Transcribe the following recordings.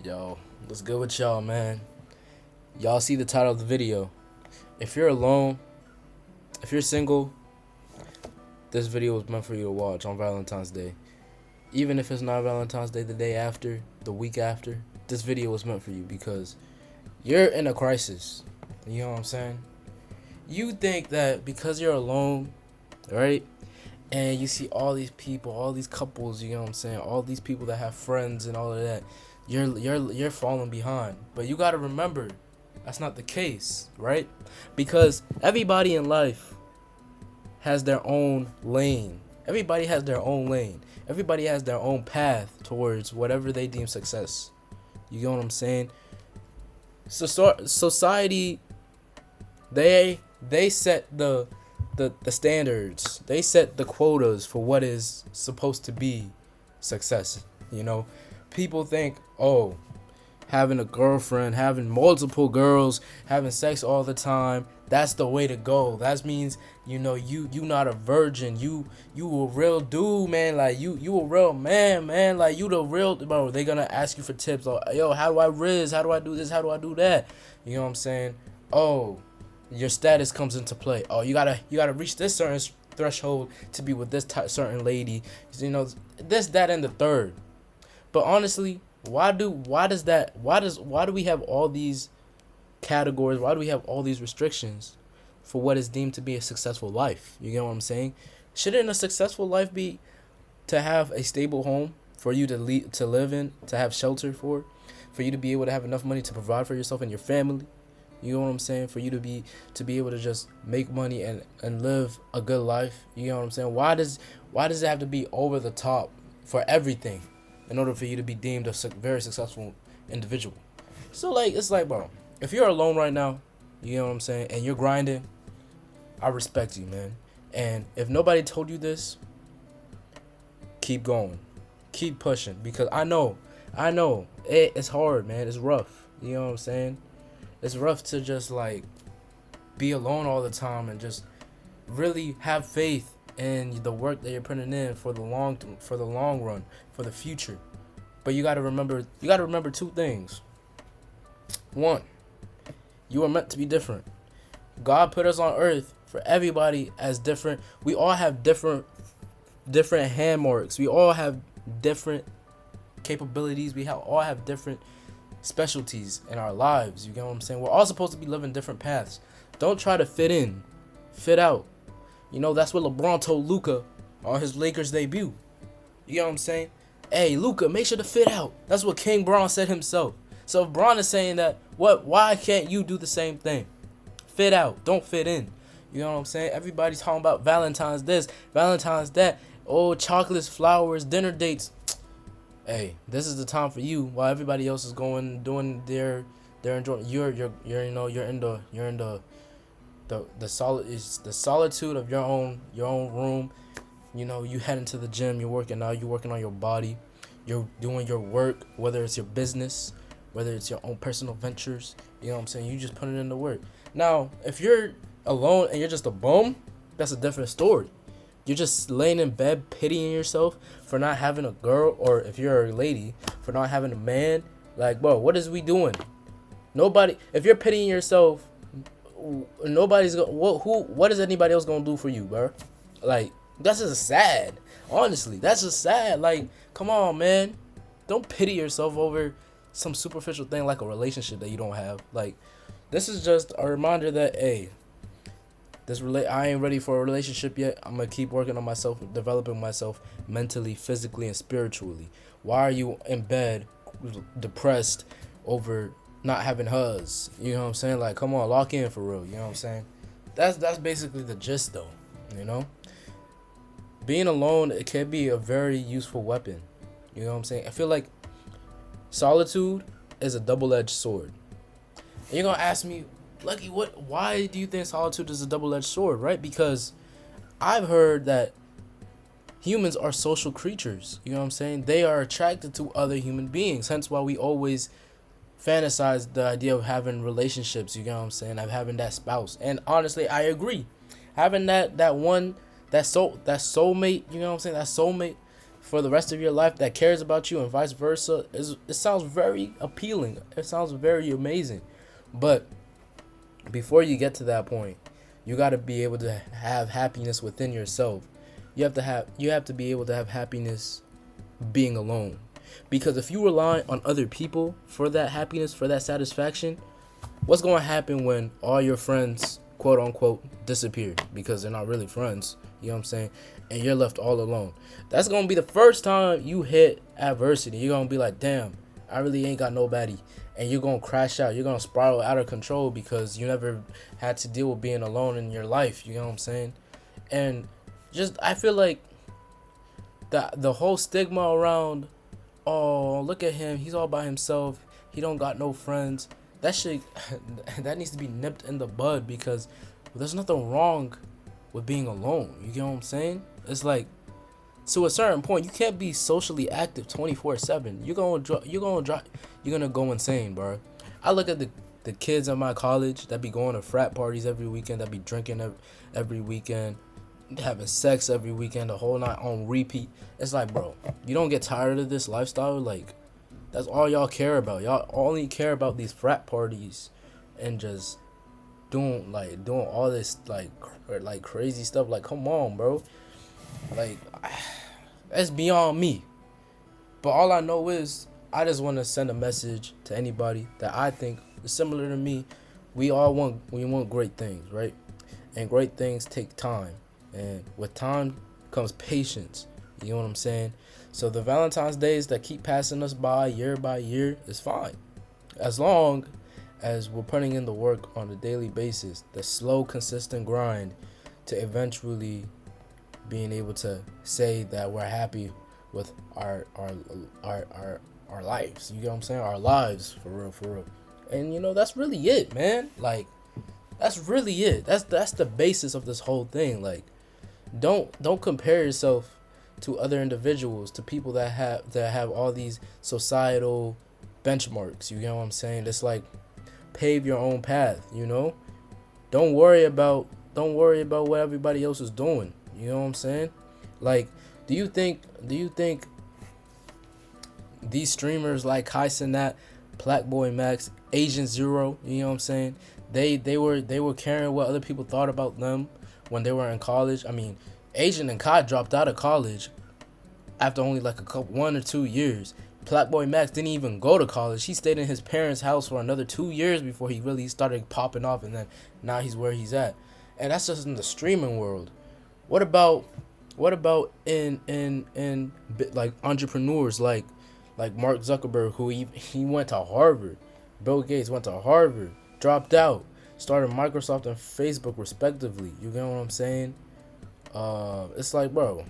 Yo, what's good with y'all, man? Y'all see the title of the video. If you're alone, if you're single, this video was meant for you to watch on Valentine's Day. Even if it's not Valentine's Day, the day after, the week after, this video was meant for you because you're in a crisis. You know what I'm saying? You think that because you're alone, right? And you see all these people, all these couples, you know what I'm saying? All these people that have friends and all of that. You're falling behind. But you got to remember that's not the case, right? Because everybody in life has their own lane. Everybody has their own lane. Everybody has their own path towards whatever they deem success. You know what I'm saying? So society, they set the standards. They set the quotas for what is supposed to be success. You know, people think, oh, having a girlfriend, having multiple girls, having sex all the time, that's the way to go. That means, you not a virgin. You a real dude, man. Like you a real man. Like you the real bro. They gonna ask you for tips. Like, yo, how do I riz? How do I do this? How do I do that? You know what I'm saying? Oh, your status comes into play. Oh, you gotta reach this certain threshold to be with this certain lady. This, that, and the third. But honestly, why do we have all these categories? Why do we have all these restrictions for what is deemed to be a successful life? You get what I'm saying? Shouldn't a successful life be to have a stable home for you to live in, to have shelter for you to be able to have enough money to provide for yourself and your family? You know what I'm saying? For you to be able to just make money and live a good life. You know what I'm saying? Why does it have to be over the top for everything in order for you to be deemed a very successful individual? So it's like, bro, if you're alone right now, you know what I'm saying, and you're grinding, I respect you, man. And if nobody told you this, keep going, keep pushing, because I know it's hard, man. It's rough. You know what I'm saying? It's rough to just be alone all the time and just really have faith in the work that you're putting in for the long run, for the future. But you got to remember two things. One, you are meant to be different. God put us on earth for everybody as different. We all have different hand marks. We all have different capabilities. All have different specialties in our lives. You get what I'm saying? We're all supposed to be living different paths. Don't try to fit in, fit out. That's what LeBron told Luka on his Lakers debut. You know what I'm saying? Hey, Luka, make sure to fit out. That's what King Braun said himself. So if Braun is saying that, why can't you do the same thing? Fit out, don't fit in. You know what I'm saying? Everybody's talking about Valentine's this, Valentine's that. Oh, chocolates, flowers, dinner dates. Hey, this is the time for you while everybody else is doing their enjoying. You're in the solitude of your own room. You head into the gym, you're working out, you're working on your body, you're doing your work, whether it's your business, whether it's your own personal ventures. You know what I'm saying? You just put it in the work. Now, if you're alone and you're just a bum, that's a different story. You're just laying in bed pitying yourself for not having a girl, or if you're a lady, for not having a man. Like, bro, what is we doing? Nobody. If you're pitying yourself, nobody's gonna. What is anybody else gonna do for you, bro? Like, that's just sad. Honestly, that's just sad. Like, come on, man. Don't pity yourself over some superficial thing like a relationship that you don't have. Like, this is just a reminder that, hey, I ain't ready for a relationship yet. I'm gonna keep working on myself, developing myself mentally, physically, and spiritually. Why are you in bed depressed over not having hugs? You know what I'm saying? Like, come on, lock in for real. You know what I'm saying? That's basically the gist, though. Being alone, it can be a very useful weapon. You know what I'm saying? I feel like solitude is a double-edged sword. And you're gonna ask me, Lucky, why do you think solitude is a double-edged sword, right? Because I've heard that humans are social creatures. You know what I'm saying? They are attracted to other human beings. Hence why we always fantasize the idea of having relationships, you know what I'm saying? Of having that spouse. And honestly, I agree. Having that soulmate, you know what I'm saying? That soulmate for the rest of your life that cares about you and vice versa, it sounds very appealing. It sounds very amazing. But before you get to that point, you got to be able to have happiness within yourself. You have to be able to have happiness being alone. Because if you rely on other people for that happiness, for that satisfaction, what's going to happen when all your friends, quote unquote, disappear because they're not really friends? You know what I'm saying? And you're left all alone. That's going to be the first time you hit adversity. You're going to be like, damn, I really ain't got nobody. And you're going to crash out. You're going to spiral out of control because you never had to deal with being alone in your life. You know what I'm saying? And just, I feel like the whole stigma around, oh, look at him, he's all by himself, he don't got no friends, that shit that needs to be nipped in the bud, because there's nothing wrong with being alone. You get what I'm saying? It's like, to a certain point, you can't be socially active 24/7. You're gonna go insane, bro. I look at the kids at my college that be going to frat parties every weekend, that be drinking every weekend, having sex every weekend, the whole night on repeat. It's like, bro, you don't get tired of this lifestyle? Like, that's all y'all care about. Y'all only care about these frat parties and just doing all this like crazy stuff. Like, come on, bro. Like, that's beyond me. But all I know is I just want to send a message to anybody that I think is similar to me. We want great things, right? And great things take time. And with time comes patience. You know what I'm saying? So the Valentine's days that keep passing us by year is fine. As long as we're putting in the work on a daily basis, the slow, consistent grind to eventually being able to say that we're happy with our lives. You know what I'm saying? Our lives, for real. And you know, that's really it, man. Like, that's really it. That's the basis of this whole thing. Like, don't compare yourself to other individuals, to people that have all these societal benchmarks. You know what I'm saying? It's like, pave your own path, you know? Don't worry about what everybody else is doing. You know what I'm saying? Like, do you think these streamers like Kai Cenat, Blackboy Max, Asian Zero, you know what I'm saying, they were caring what other people thought about them when they were in college? I mean, Asian and Kai dropped out of college after only like 1 or 2 years. Blackboy Max didn't even go to college. He stayed in his parents' house for another 2 years before he really started popping off, and then now he's where he's at. And that's just in the streaming world. What about in like entrepreneurs like Mark Zuckerberg, who he went to Harvard. Bill Gates went to Harvard, dropped out, started Microsoft and Facebook respectively. You get what I'm saying? It's like, bro,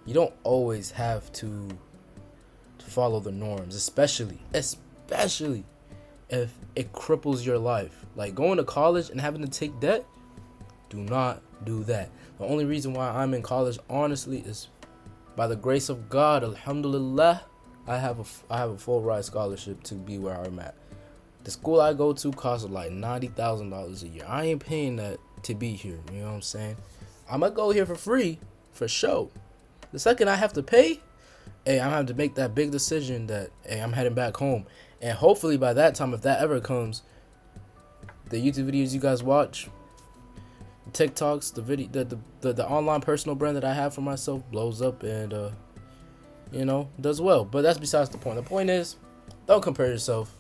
you don't always have to follow the norms, especially if it cripples your life. Like, going to college and having to take debt, do not do that. The only reason why I'm in college, honestly, is by the grace of God. Alhamdulillah, I have a full ride scholarship to be where I'm at. The school I go to costs like $90,000 a year. I ain't paying that to be here. You know what I'm saying? I'm gonna go here for free, for sure. The second I have to pay, hey, I'm gonna have to make that big decision that, hey, I'm heading back home. And hopefully by that time, if that ever comes, the YouTube videos you guys watch, the TikToks, the online personal brand that I have for myself blows up and does well. But that's besides the point. The point is, don't compare yourself.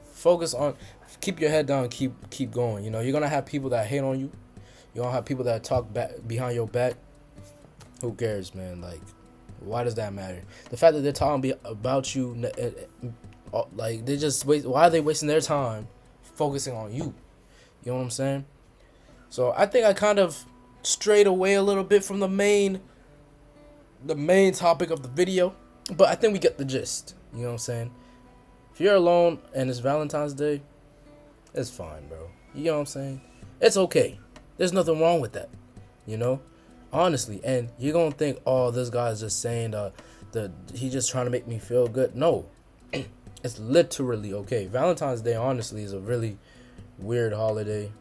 Focus on, keep your head down, keep going. You know, you're gonna have people that hate on you. You're gonna have people that talk back behind your back. Who cares, man? Like, why does that matter? The fact that they're talking about you, like, they just why are they wasting their time focusing on you? You know what I'm saying? So I think I kind of strayed away a little bit from the main topic of the video, but I think we get the gist. You know what I'm saying? If you're alone and it's Valentine's Day, it's fine, bro. You know what I'm saying? It's okay. There's nothing wrong with that, you know? Honestly. And you're going to think, oh, this guy's just saying he's just trying to make me feel good. No. It's literally okay. Valentine's Day, honestly, is a really weird holiday.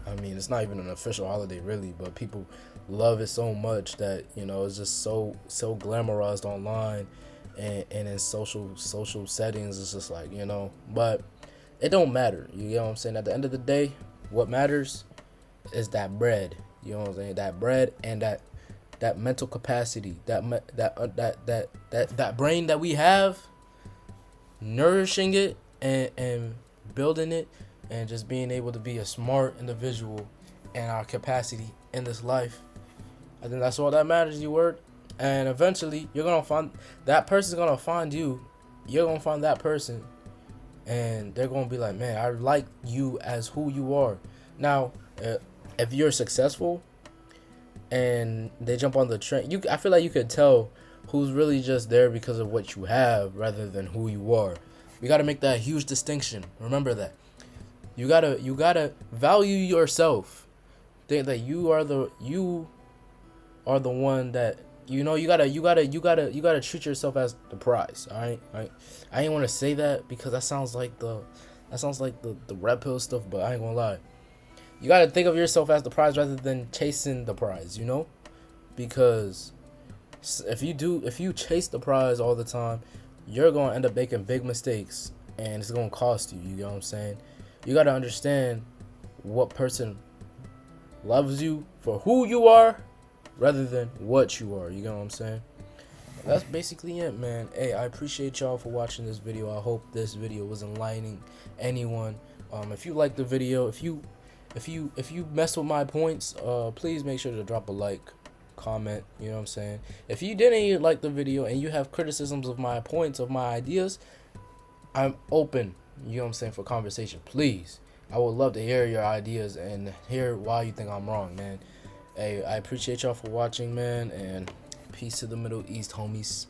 I mean, it's not even an official holiday, really, but people love it so much that, you know, it's just so glamorized online and in social settings. It's just like, you know, but it don't matter. You know what I'm saying? At the end of the day, what matters is that bread. You know what I'm saying? That bread and that mental capacity, that brain that we have, nourishing it and building it, and just being able to be a smart individual and our capacity in this life. I think that's all that matters, you word. And eventually you're gonna find that person's gonna find you. You're gonna find that person, and they're gonna be like, man, I like you as who you are. Now, if you're successful and they jump on the train, I feel like you could tell who's really just there because of what you have rather than who you are. We gotta make that huge distinction. Remember that. You gotta value yourself. Think that you are the one that, you know, you gotta treat yourself as the prize. All right. I ain't want to say that because that sounds like the red pill stuff, but I ain't gonna lie. You gotta think of yourself as the prize rather than chasing the prize. You know, because if you chase the prize all the time, you're gonna end up making big mistakes, and it's gonna cost you. You know what I'm saying? You gotta understand what person loves you for who you are rather than what you are. You know what I'm saying? That's basically it, man. Hey, I appreciate y'all for watching this video. I hope this video was enlightening anyone. If you like the video, if you mess with my points, please make sure to drop a like, comment. You know what I'm saying? If you didn't like the video and you have criticisms of my points, of my ideas, I'm open. You know what I'm saying, for conversation. Please, I would love to hear your ideas and hear why you think I'm wrong, man. Hey, I appreciate y'all for watching, man, and peace to the Middle East, homies.